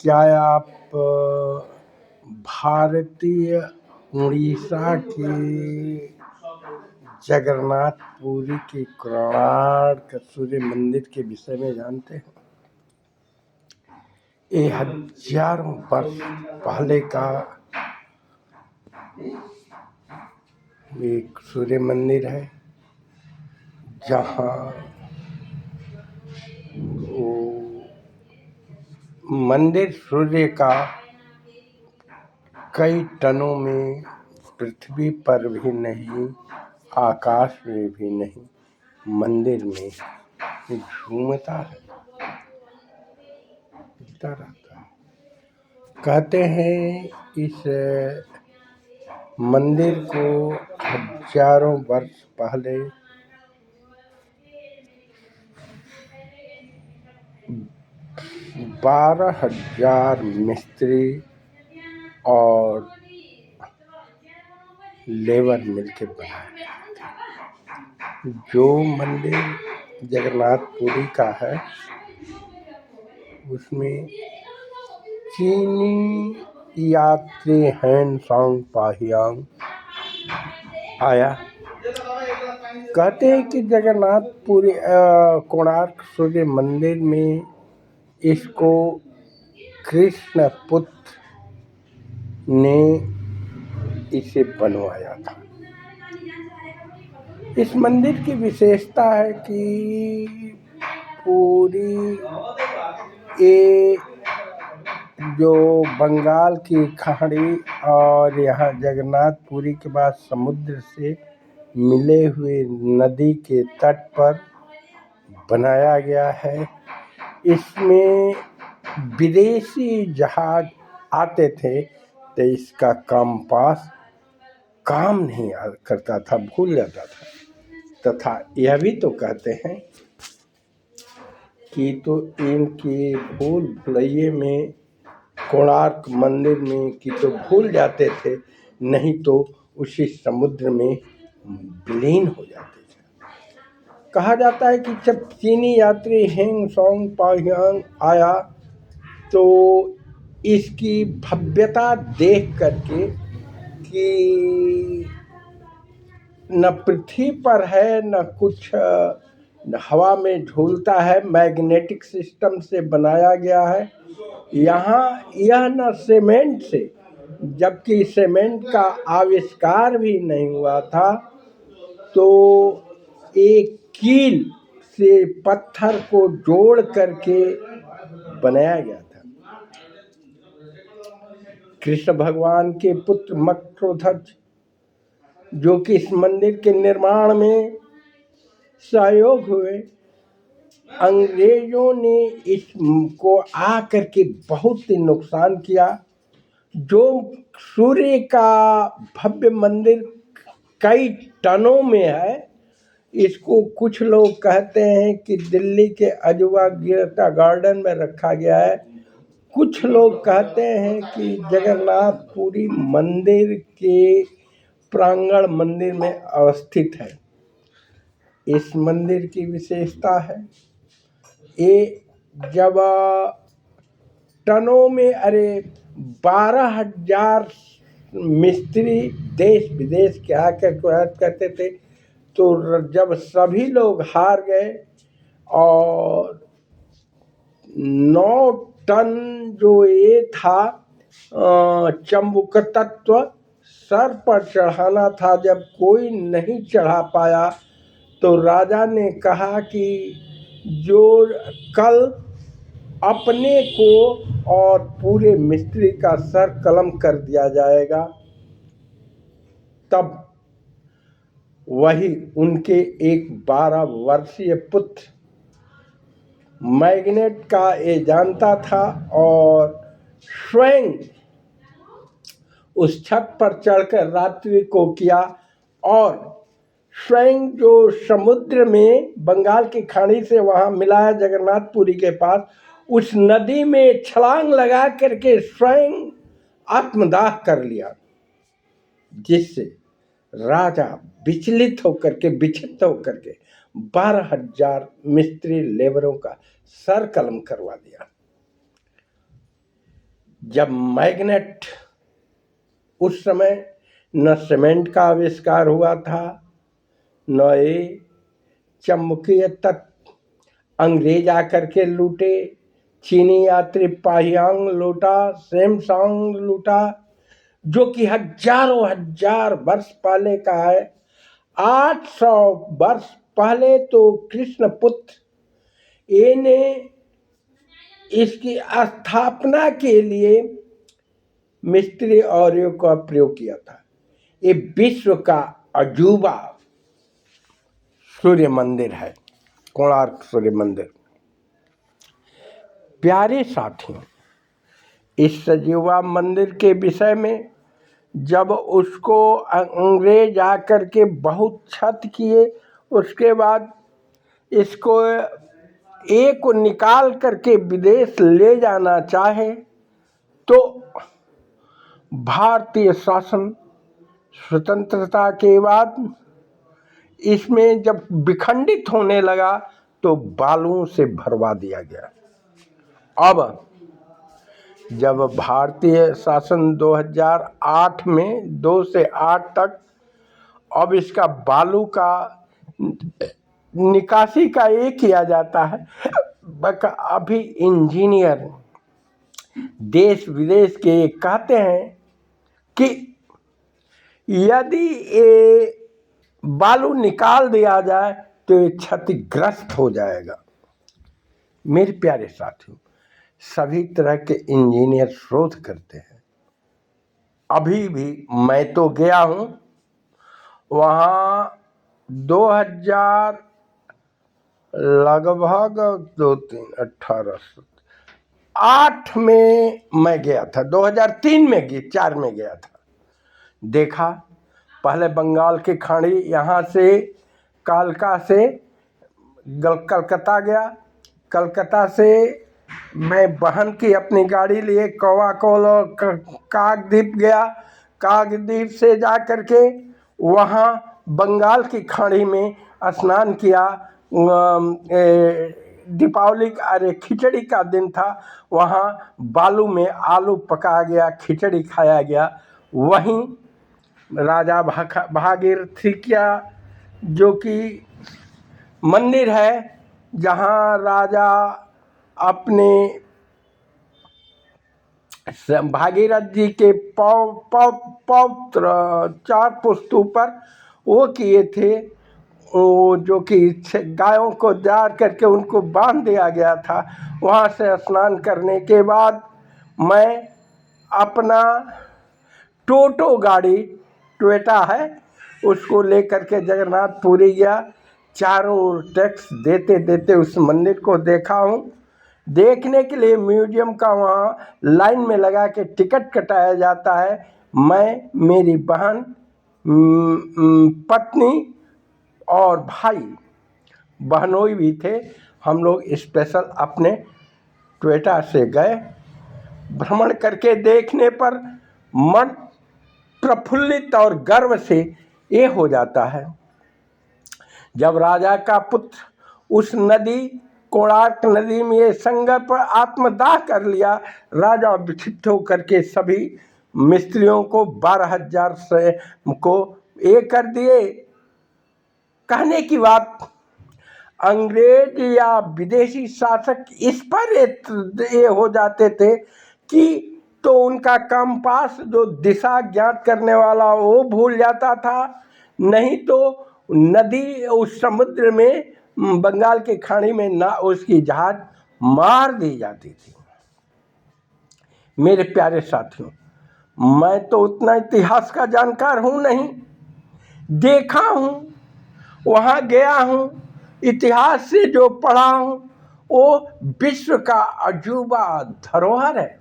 क्या आप भारतीय उड़ीसा के जगन्नाथ पुरी के कोणार्क सूर्य मंदिर के विषय में जानते हैं? ये हजारों वर्ष पहले का एक सूर्य मंदिर है, जहाँ वो मंदिर सूर्य का कई टनों में पृथ्वी पर भी नहीं, आकाश में भी नहीं, मंदिर में घूमता है, घूमता रहता है। कहते हैं इस मंदिर को हजारों वर्ष पहले 12,000 मिस्त्री और लेबर मिलके बनाया। जो मंदिर जगन्नाथपुरी का है, उसमें चीनी यात्री हेनसांग पाहियांग आया। कहते हैं कि जगन्नाथपुरी कोणार्क सूर्य मंदिर में इसको कृष्ण पुत्र ने इसे बनवाया था। इस मंदिर की विशेषता है कि पूरी ये जो बंगाल की खाड़ी और यहाँ जगन्नाथपुरी के बाद समुद्र से मिले हुए नदी के तट पर बनाया गया है। इसमें विदेशी जहाज आते थे तो इसका कंपास काम नहीं करता था, भूल जाता था। तथा यह भी तो कहते हैं कि तो इनकी भूल भुलैये में कोणार्क मंदिर में कि तो भूल जाते थे, नहीं तो उसी समुद्र में विलीन हो जाते थे। कहा जाता है कि जब चीनी यात्री हेनसांग पाहियांग आया तो इसकी भव्यता देख करके कि न पृथ्वी पर है न कुछ हवा में झूलता है, मैग्नेटिक सिस्टम से बनाया गया है। यहाँ यह न सीमेंट से, जबकि सीमेंट का आविष्कार भी नहीं हुआ था, तो एक कील से पत्थर को जोड़ करके बनाया गया था। कृष्ण भगवान के पुत्र मकरध्वज, जो कि इस मंदिर के निर्माण में सहयोग हुए, अंग्रेजों ने इसको आकर के बहुत ही नुकसान किया। जो सूर्य का भव्य मंदिर कई टनों में है, इसको कुछ लोग कहते हैं कि दिल्ली के अजूबा गिरता गार्डन में रखा गया है। कुछ लोग कहते हैं कि जगन्नाथपुरी मंदिर के प्रांगण मंदिर में अवस्थित है। इस मंदिर की विशेषता है, ये जब टनों में 12,000 मिस्त्री देश विदेश के आकर कोशिश करते थे, तो जब सभी लोग हार गए और 9 टन जो ये था चंबुक तत्व सर पर चढ़ाना था, जब कोई नहीं चढ़ा पाया तो राजा ने कहा कि जो कल अपने को और पूरे मिस्त्री का सर कलम कर दिया जाएगा, तब वही उनके एक 12 वर्षीय पुत्र मैग्नेट का ये जानता था और स्वयं उस छत पर चढ़कर रात्रि को किया और स्वयं जो समुद्र में बंगाल की खाड़ी से वहाँ मिला है जगन्नाथपुरी के पास, उस नदी में छलांग लगा करके स्वयं आत्मदाह कर लिया, जिससे राजा विचलित होकर के, विचलित होकर के 12,000 मिस्त्री लेबरों का सर कलम करवा दिया। जब मैग्नेट, उस समय न सीमेंट का आविष्कार हुआ था, न ये चुंबकीय तत्व अंग्रेज आकर के लूटे, चीनी यात्री पाहियांग लूटा, सैमसंग लूटा, जो कि हजारों हजार वर्ष पहले का है। 800 वर्ष पहले तो कृष्णपुत्र ये ने इसकी स्थापना के लिए मिस्त्री औरों का प्रयोग किया था। ये विश्व का अजूबा सूर्य मंदिर है, कोणार्क सूर्य मंदिर। प्यारे साथियों, इस सजीवा मंदिर के विषय में जब उसको अंग्रेज आकर के बहुत क्षत किए, उसके बाद इसको एक को निकाल करके विदेश ले जाना चाहे तो भारतीय शासन स्वतंत्रता के बाद इसमें जब विखंडित होने लगा तो बालुओं से भरवा दिया गया। अब जब भारतीय शासन 2008 में 2 से 8 तक अब इसका बालू का निकासी का ये किया जाता है। अभी इंजीनियर देश विदेश के कहते हैं कि यदि ये बालू निकाल दिया जाए तो ये क्षतिग्रस्त हो जाएगा। मेरे प्यारे साथियों, सभी तरह के इंजीनियर शोध करते हैं। अभी भी मैं तो गया हूँ वहाँ 2000 लगभग 8 में मैं गया था, 2003 में 4 में गया था। देखा पहले बंगाल की खाड़ी, यहाँ से कालका से कलकत्ता गया, कलकत्ता से मैं बहन की अपनी गाड़ी लिए कौवाकोल और काकद्वीप गया। काकद्वीप से जा कर के वहाँ बंगाल की खाड़ी में स्नान किया। दीपावली अरे खिचड़ी का दिन था, वहाँ बालू में आलू पकाया गया, खिचड़ी खाया गया। वहीं राजा भागीरथी का जो कि मंदिर है, जहाँ राजा अपने भागीरथ जी के पौत्र 4 पुस्तों पर वो किए थे, वो जो कि गायों को जार करके उनको बांध दिया गया था। वहाँ से स्नान करने के बाद मैं अपना टोटो गाड़ी, टोयोटा है, उसको लेकर के जगन्नाथपुरी गया। चारों ओर टैक्स देते देते उस मंदिर को देखा हूँ। देखने के लिए म्यूजियम का वहाँ लाइन में लगा के टिकट कटाया जाता है। मैं, मेरी बहन, पत्नी और भाई, बहनोई भी थे, हम लोग स्पेशल अपने टोयोटा से गए। भ्रमण करके देखने पर मन प्रफुल्लित और गर्व से ये हो जाता है। जब राजा का पुत्र उस नदी, कोणार्क नदी में ये संगम पर आत्मदाह कर लिया, राजा विक्षिप्त होकर के सभी मिस्त्रियों को 12,000 से को ये कर दिए। कहने की बात, अंग्रेज या विदेशी शासक इस पर ये हो जाते थे कि तो उनका कंपास जो दिशा ज्ञात करने वाला वो भूल जाता था, नहीं तो नदी उस समुद्र में बंगाल की खाड़ी में ना उसकी जहाज मार दी जाती थी। मेरे प्यारे साथियों, मैं तो उतना इतिहास का जानकार हूँ नहीं, देखा हूँ, वहाँ गया हूँ, इतिहास से जो पढ़ा हूँ वो विश्व का अजूबा धरोहर है।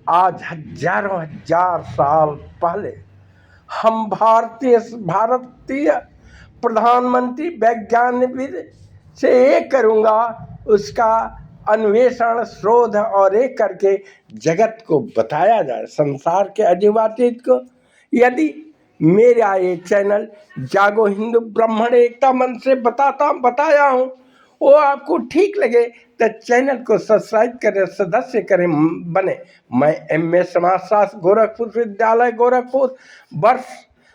आज हजारों हजार साल पहले हम भारतीय प्रधानमंत्री वैज्ञानिक से ये करूँगा, उसका अन्वेषण, शोध और एक करके जगत को बताया जाए, संसार के अजूबातीत को। यदि मेरा ये चैनल जागो हिंदू ब्राह्मण एकता मंच से बताया हूँ वो आपको ठीक लगे तो चैनल को सब्सक्राइब करें, सदस्य करें, बने। मैं M.A. समाजशास्त्र, गोरखपुर विद्यालय गोरखपुर, वर्ष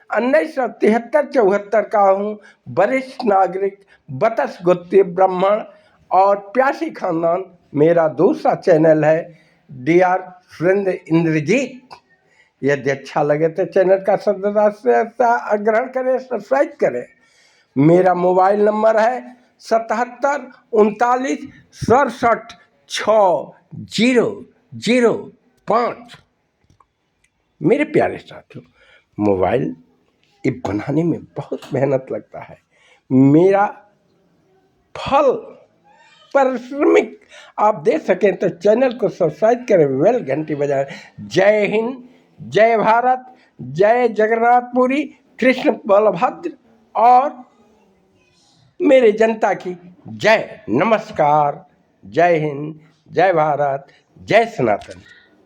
1973-74 का हूँ। वरिष्ठ नागरिक, बतस गोत्रीय ब्राह्मण और प्यासी खानदान। मेरा दूसरा चैनल है DR सुरेंद्र इंद्रजीत। यदि अच्छा लगे तो चैनल का सदस्यता ग्रहण करें, सब्सक्राइब करें। मेरा मोबाइल नंबर है 77 39 67 6005। मेरे प्यारे साथियों, मोबाइल ये बनाने में बहुत मेहनत लगता है। मेरा फल परिश्रमिक आप दे सकें तो चैनल को सब्सक्राइब करें, बेल घंटी बजाएं। जय हिंद, जय भारत, जय जगन्नाथपुरी, कृष्ण बलभद्र और मेरे जनता की जय। नमस्कार, जय हिंद, जय भारत, जय सनातन।